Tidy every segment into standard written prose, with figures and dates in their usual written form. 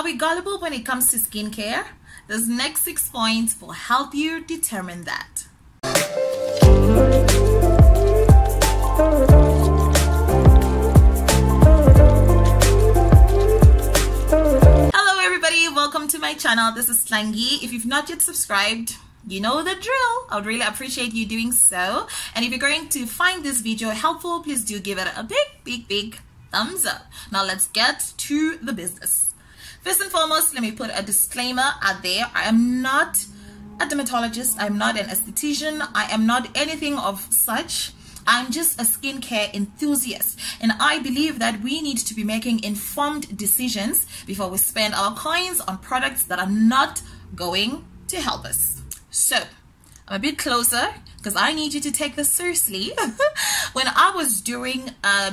we gullible when it comes to skincare? Those next 6 points will help you determine that. Hello everybody, welcome to my channel. This is Slangy. If you've not yet subscribed, you know the drill. I would really appreciate you doing so. And if you're going to find this video helpful, please do give it a big thumbs up. Now let's get to the business. First and foremost, let me put a disclaimer out there. I am not a dermatologist. I'm not an esthetician. I am not anything of such. I'm just a skincare enthusiast. And I believe that we need to be making informed decisions before we spend our coins on products that are not going to help us. So, I'm a bit closer because I need you to take this seriously. When I was doing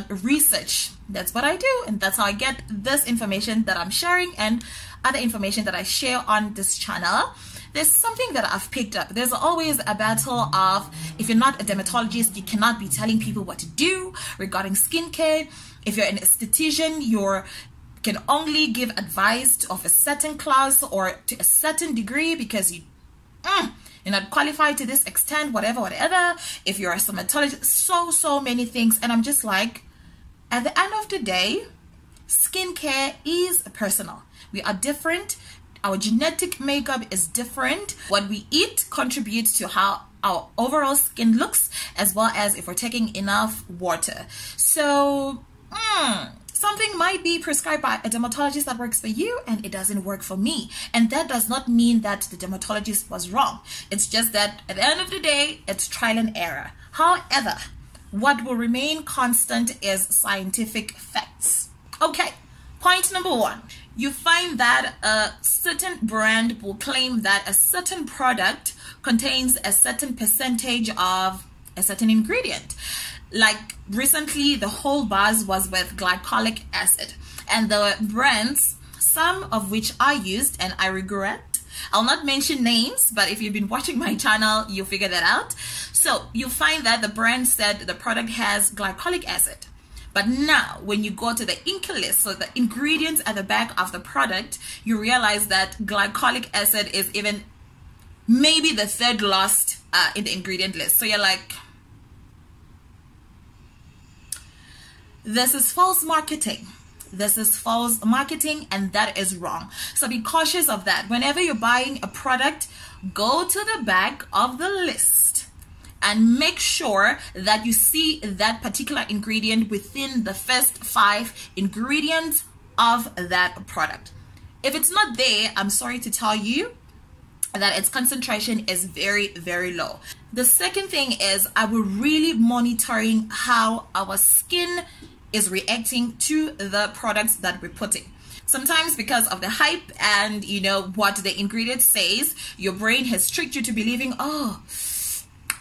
research, that's what I do, and that's how I get this information that I'm sharing and other information that I share on this channel. There's something that I've picked up. There's always a battle of, if you're not a dermatologist, you cannot be telling people what to do regarding skincare. If you're an esthetician, you can only give advice of a certain class or to a certain degree because you're not qualified to this extent, whatever. If you're a dermatologist, so many things. And I'm just like, at the end of the day, skincare is personal. We are different. Our genetic makeup is different. What we eat contributes to how our overall skin looks, as well as if we're taking enough water. So, something might be prescribed by a dermatologist that works for you and it doesn't work for me. And that does not mean that the dermatologist was wrong. It's just that at the end of the day, it's trial and error. However, what will remain constant is scientific facts. Okay, point number 1. You find that a certain brand will claim that a certain product contains a certain percentage of a certain ingredient. Like recently, the whole buzz was with glycolic acid, and the brands, some of which I used and I regret. I'll not mention names, but if you've been watching my channel, you'll figure that out. So you find that the brand said the product has glycolic acid. But now, when you go to the INCA list, so the ingredients at the back of the product, you realize that glycolic acid is even maybe the third last in the ingredient list. So you're like, this is false marketing. This is false marketing, and that is wrong. So be cautious of that. Whenever you're buying a product, go to the back of the list and make sure that you see that particular ingredient within the first 5 ingredients of that product. If it's not there, I'm sorry to tell you that its concentration is very low. The second thing is, I will really monitoring how our skin is reacting to the products that we're putting. Sometimes because of the hype and you know what the ingredient says, your brain has tricked you to believing, oh,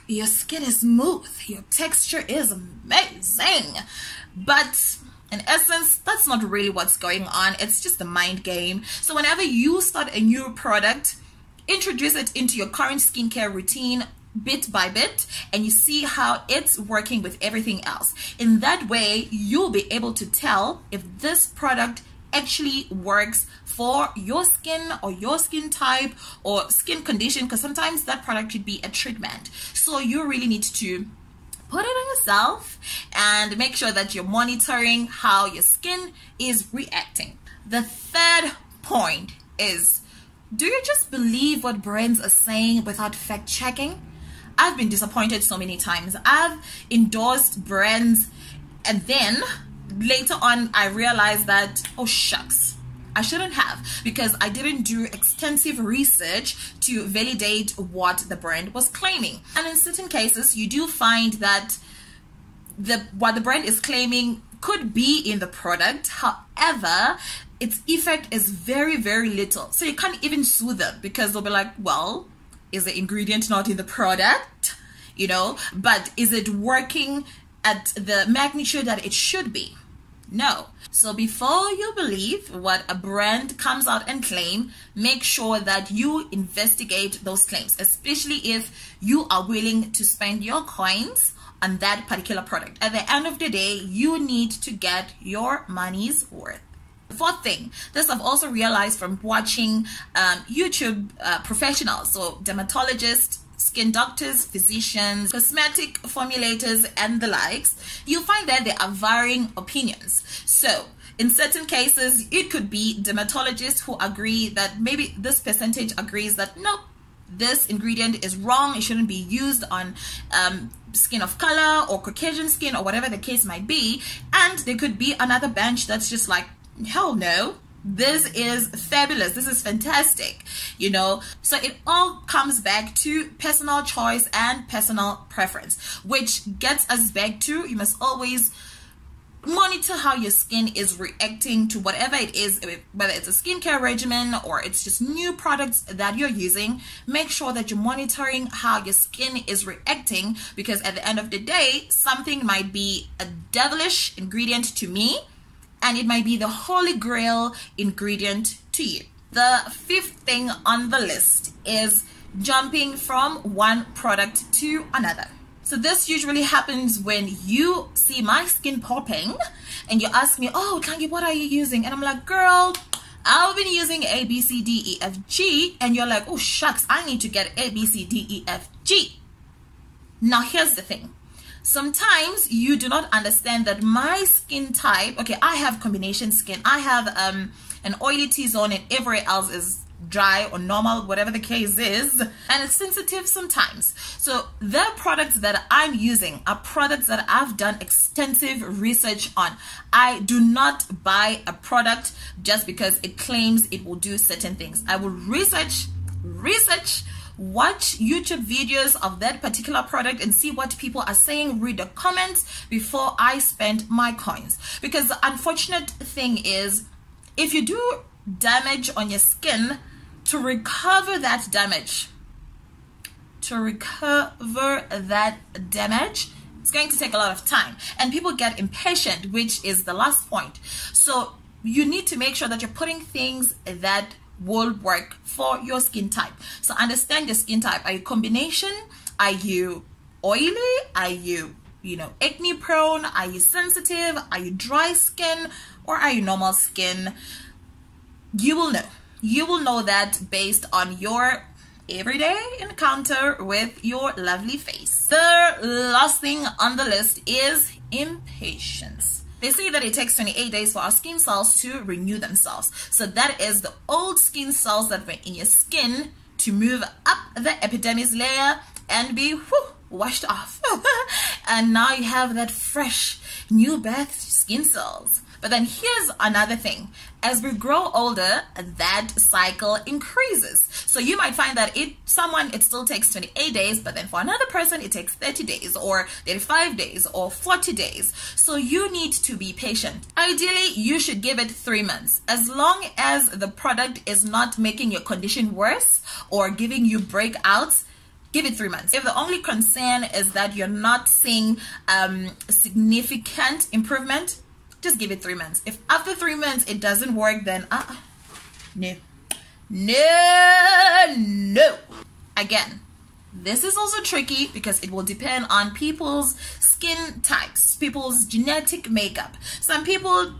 your skin is smooth, your texture is amazing. But in essence, that's not really what's going on. It's just a mind game. So whenever you start a new product, introduce it into your current skincare routine bit by bit, and you see how it's working with everything else. In that way, you'll be able to tell if this product actually works for your skin or your skin type or skin condition, because sometimes that product could be a treatment. So you really need to put it on yourself and make sure that you're monitoring how your skin is reacting. The third point is, do you just believe what brands are saying without fact checking? I've been disappointed so many times. I've endorsed brands and then later on I realized that, oh shucks, I shouldn't have, because I didn't do extensive research to validate what the brand was claiming. And in certain cases, you do find that what the brand is claiming could be in the product. However, its effect is very little. So you can't even sue them, because they'll be like, well, is the ingredient not in the product? You know, but is it working at the magnitude that it should be? No. So before you believe what a brand comes out and claim, make sure that you investigate those claims, especially if you are willing to spend your coins on that particular product. At the end of the day, you need to get your money's worth. Fourth thing, this I've also realized from watching YouTube professionals, so dermatologists, skin doctors, physicians, cosmetic formulators, and the likes, you'll find that there are varying opinions. So in certain cases, it could be dermatologists who agree that maybe this percentage agrees that no, this ingredient is wrong, it shouldn't be used on skin of color or Caucasian skin or whatever the case might be. And there could be another bench that's just like, hell no, this is fabulous, this is fantastic, you know. So it all comes back to personal choice and personal preference, which gets us back to, you must always monitor how your skin is reacting to whatever it is, whether it's a skincare regimen or it's just new products that you're using. Make sure that you're monitoring how your skin is reacting, because at the end of the day, something might be a devilish ingredient to me and it might be the holy grail ingredient to you. The fifth thing on the list is jumping from one product to another. So this usually happens when you see my skin popping and you ask me, oh, Kangi, what are you using? And I'm like, girl, I've been using A, B, C, D, E, F, G. And you're like, oh, shucks, I need to get A, B, C, D, E, F, G. Now, here's the thing. Sometimes you do not understand that my skin type, okay, I have combination skin. I have an oily T-zone and everywhere else is dry or normal, whatever the case is, and it's sensitive sometimes. So the products that I'm using are products that I've done extensive research on. I do not buy a product just because it claims it will do certain things. I will research, watch YouTube videos of that particular product and see what people are saying, read the comments before I spend my coins. Because the unfortunate thing is, if you do damage on your skin, to recover that damage, it's going to take a lot of time, and people get impatient, which is the last point. So you need to make sure that you're putting things that will work for your skin type. So understand your skin type. Are you combination? Are you oily? Are you acne prone? Are you sensitive? Are you dry skin? Or are you normal skin? You will know. You will know that based on your everyday encounter with your lovely face. The last thing on the list is impatience. They say that it takes 28 days for our skin cells to renew themselves. So that is the old skin cells that were in your skin to move up the epidermis layer and be washed off. And now you have that fresh, new birth skin cells. But then here's another thing. As we grow older, that cycle increases. So you might find that it still takes 28 days, but then for another person, it takes 30 days or 35 days or 40 days. So you need to be patient. Ideally, you should give it 3 months. As long as the product is not making your condition worse or giving you breakouts, give it 3 months. If the only concern is that you're not seeing significant improvement, just give it 3 months. If after 3 months it doesn't work, then no. Again, this is also tricky because it will depend on people's skin types, people's genetic makeup. Some people,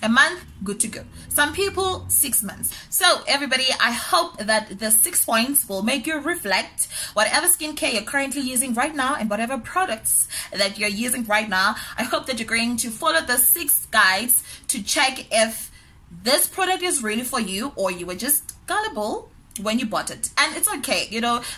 a month, good to go. Some people, 6 months. So everybody, I hope that the 6 points will make you reflect whatever skincare you're currently using right now and whatever products that you're using right now. I hope that you're going to follow the 6 guides to check if this product is really for you or you were just gullible when you bought it. And it's okay,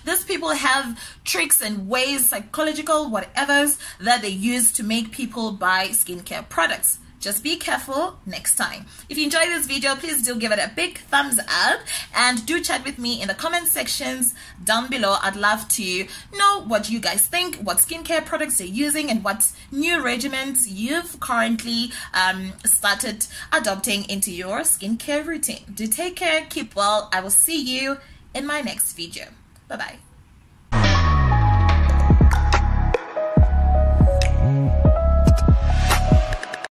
these people have tricks and ways, psychological whatevers, that they use to make people buy skincare products. Just be careful next time. If you enjoyed this video, please do give it a big thumbs up and do chat with me in the comment sections down below. I'd love to know what you guys think, what skincare products you're using, and what new regimens you've currently started adopting into your skincare routine. Do take care, keep well. I will see you in my next video. Bye-bye.